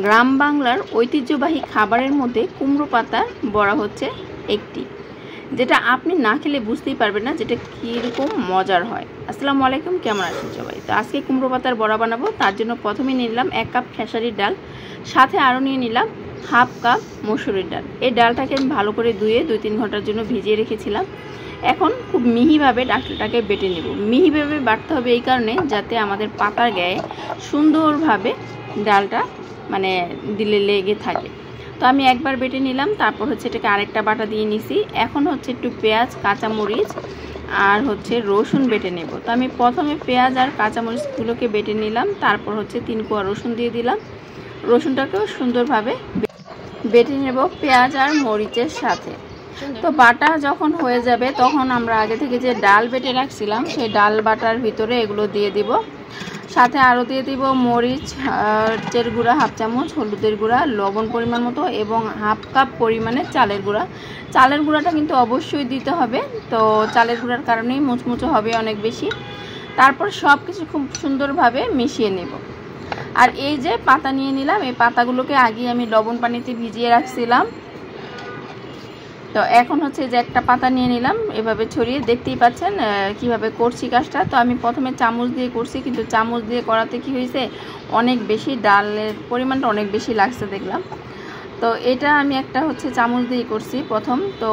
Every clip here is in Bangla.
গ্রাম বাংলার ঐতিহ্যবাহী খাবারের মধ্যে কুমড়ো পাতার বড়া হচ্ছে একটি, যেটা আপনি না খেলে বুঝতেই পারবেন না যেটা কীরকম মজার হয়। আসসালামু আলাইকুম, কেমন আছেন সবাই? তো আজকে কুমড়ো পাতার বড়া বানাবো। তার জন্য প্রথমে নিয়ে নিলাম 1 কাপ খেসারির ডাল, সাথে আরও নিয়ে নিলাম 1/2 কাপ মসুরির ডাল। এই ডালটাকে আমি ভালো করে ধুয়ে 2-3 ঘন্টার জন্য ভিজিয়ে রেখেছিলাম। এখন খুব মিহিভাবে ডালটাকে বেটে নেব। মিহিভাবে বাটতে হবে এই কারণে যাতে আমাদের পাতার গায়ে সুন্দরভাবে ডালটা দিলে লেগে থাকে। তো আমি একবার বেটে নিলাম, তারপর হচ্ছে এটাকে আরেকটা বাটা দিয়ে নিছি। এখন হচ্ছে একটু পেঁয়াজ, কাঁচামরিচ আর হচ্ছে রসুন বেটে নেব। তো আমি প্রথমে পেঁয়াজ আর কাঁচামরিচগুলোকে বেটে নিলাম, তারপর হচ্ছে 3 কোয়া রসুন দিয়ে দিলাম। রসুনটাকেও সুন্দরভাবে বেটে নেব পেঁয়াজ আর মরিচের সাথে। তো বাটা যখন হয়ে যাবে তখন আমরা আগে থেকে যে ডাল বেটে রাখছিলাম সেই ডাল বাটার ভিতরে এগুলো দিয়ে দিব। সাথে আরও দিয়ে দিব মরিচের গুঁড়া 1/2 চামচ, হলুদের গুঁড়া, লবণ পরিমাণ মতো এবং 1/2 কাপ পরিমাণে চালের গুঁড়া। চালের গুঁড়াটা কিন্তু অবশ্যই দিতে হবে, তো চালের গুঁড়ার কারণেই মুচমুচে হবে অনেক বেশি। তারপর সব কিছু খুব সুন্দরভাবে মিশিয়ে নেব। আর এই যে পাতা নিয়ে নিলাম, এই পাতাগুলোকে আগে আমি লবণ পানিতে ভিজিয়ে রাখছিলাম। তো এখন হচ্ছে যে একটা পাতা নিয়ে নিলাম, এভাবে ছড়িয়ে, দেখতেই পাচ্ছেন কিভাবে করছি কাজটা। তো আমি প্রথমে চামচ দিয়ে করছি, কিন্তু চামচ দিয়ে করাতে কি হয়েছে, অনেক বেশি ডালের পরিমাণটা অনেক বেশি লাগছে দেখলাম। তো এটা আমি একটা হচ্ছে চামচ দিয়ে করছি প্রথম। তো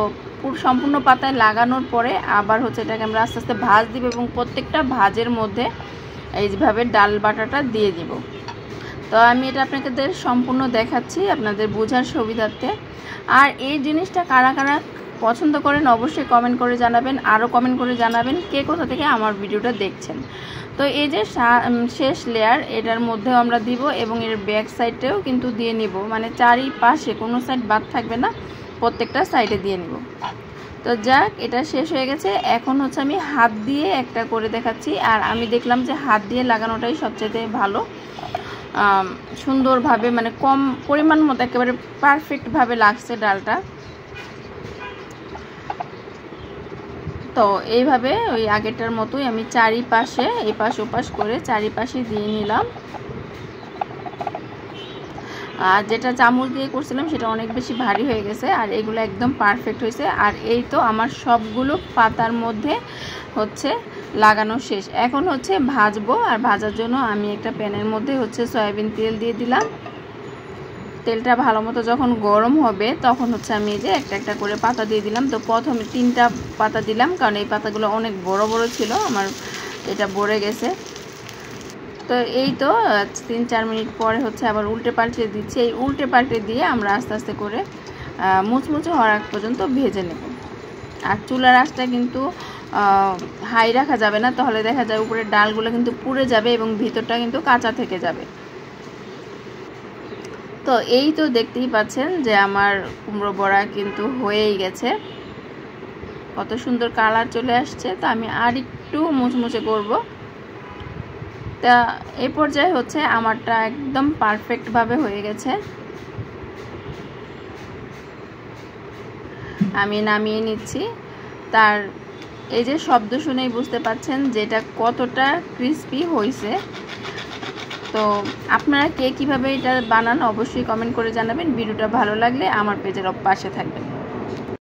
সম্পূর্ণ পাতায় লাগানোর পরে আবার হচ্ছে এটাকে আমরা আস্তে আস্তে ভাঁজ দিব এবং প্রত্যেকটা ভাঁজের মধ্যে এইভাবে ডাল বাটাটা দিয়ে দিব। তো আমি এটা আপনাদের সম্পূর্ণ দেখাচ্ছি আপনাদের বোঝার সুবিধার্থে। আর এই জিনিসটা কারা কারা পছন্দ করেন অবশ্যই কমেন্ট করে জানাবেন, আরও কমেন্ট করে জানাবেন কে কোথা থেকে আমার ভিডিওটা দেখছেন। তো এই যে শেষ লেয়ার এটার মধ্যেও আমরা দিব এবং এর ব্যাক সাইডেও কিন্তু দিয়ে নিব, চারিপাশে কোনো সাইড বাদ থাকবে না, প্রত্যেকটা সাইডে দিয়ে নিব। তো যাক, এটা শেষ হয়ে গেছে। এখন হচ্ছে আমি হাত দিয়ে একটা করে দেখাচ্ছি। আর আমি দেখলাম যে হাত দিয়ে লাগানোটাই সবচেয়ে ভালো, সুন্দরভাবে কম পরিমাণ মতো একেবারে পারফেক্টভাবে লাগছে ডালটা। তো এইভাবে ওই আগেরটার মতোই আমি চারিপাশে এপাশ ওপাশ করে চারিপাশে দিয়ে নিলাম। আর যেটা চামচ দিয়ে করছিলাম সেটা অনেক বেশি ভারী হয়ে গেছে, আর এগুলো একদম পারফেক্ট হয়েছে। আর এই তো আমার সবগুলো পাতার মধ্যে হচ্ছে লাগানো শেষ। এখন হচ্ছে ভাজবো, আর ভাজার জন্য আমি একটা প্যানের মধ্যে হচ্ছে সয়াবিন তেল দিয়ে দিলাম। তেলটা ভালো মতো যখন গরম হবে তখন হচ্ছে আমি এই যে একটা একটা করে পাতা দিয়ে দিলাম। তো প্রথমে 3টা পাতা দিলাম, কারণ এই পাতাগুলো অনেক বড় বড় ছিল, আমার এটা ভরে গেছে। তো এই তো 3-4 মিনিট পরে হচ্ছে আবার উল্টে পাল্টে দিচ্ছি। এই উল্টে পাল্টে দিয়ে আমরা আস্তে আস্তে করে মুচমুচে হওয়ার আগ পর্যন্ত ভেজে নেব। আর চুলার আঁচটা কিন্তু হাই রাখা যাবে না, তাহলে দেখা যায় উপরের ডালগুলো কিন্তু পুড়ে যাবে এবং ভিতরটা কিন্তু কাঁচা থেকে যাবে। তো এই তো দেখতেই পাচ্ছেন যে আমার কুমড়ো বড়া কিন্তু হয়েই গেছে, কত সুন্দর কালার চলে আসছে। তো আমি আর একটু মুচমুচে করব। তা এই পর্যায়ে হচ্ছে আমারটা একদম পারফেক্টভাবে হয়ে গেছে। আমি নামিয়ে নিচ্ছি। তার এই যে শব্দ শুনেই বুঝতে পাচ্ছেন যে এটা কতটা ক্রিস্পি হয়েছে। তো আপনারা কে কীভাবে এটা বানান অবশ্যই কমেন্ট করে জানাবেন। ভিডিওটা ভালো লাগলে আমার পেজের পাশে থাকবেন।